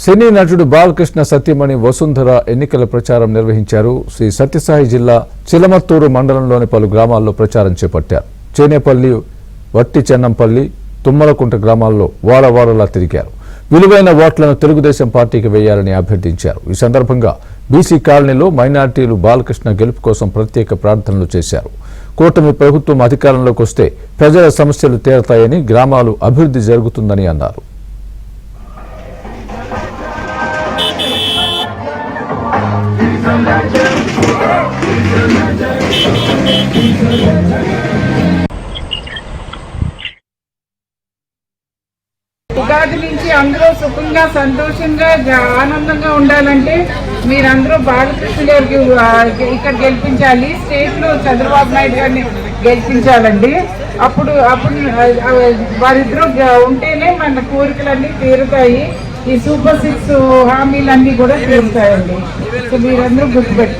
సినీ నటుడు బాలకృష్ణ సత్యమణి వసుంధర ఎన్నికల ప్రచారం నిర్వహించారు. శ్రీ సత్యసాయి జిల్లా చిలమత్తూరు మండలంలోని పలు గ్రామాల్లో ప్రచారం చేపట్టారు. చేనేపల్లి, వట్టి చెన్నంపల్లి, తుమ్మలకుంట గ్రామాల్లో వారవారలా తిరిగారు. విలువైన ఓట్లను తెలుగుదేశం పార్టీకి వేయాలని అభ్యర్థించారు. ఈ సందర్భంగా బీసీ కాలనీలో మైనార్టీలు బాలకృష్ణ గెలుపు కోసం ప్రత్యేక ప్రార్థనలు చేశారు. కూటమి ప్రభుత్వం అధికారంలోకి వస్తే ప్రజల సమస్యలు తీరతాయని, గ్రామాలు అభివృద్ధి జరుగుతుందని అన్నారు. ఉగాది నుంచి అందరూ సుఖంగా, సంతోషంగా, ఆనందంగా ఉండాలంటే మీరందరూ బాలకృష్ణ గారికి ఇక్కడ గెలిపించాలి. స్టేట్ లో చంద్రబాబు నాయుడు గారిని గెలిపించాలండి. అప్పుడు వారిద్దరూ ఉంటేనే మన కోరికలన్నీ తీరుతాయి. ఈ సూపర్ 6 హామీలన్నీ కూడా తీరుతాయండి. సో మీరందరూ గుర్తుపెట్టు.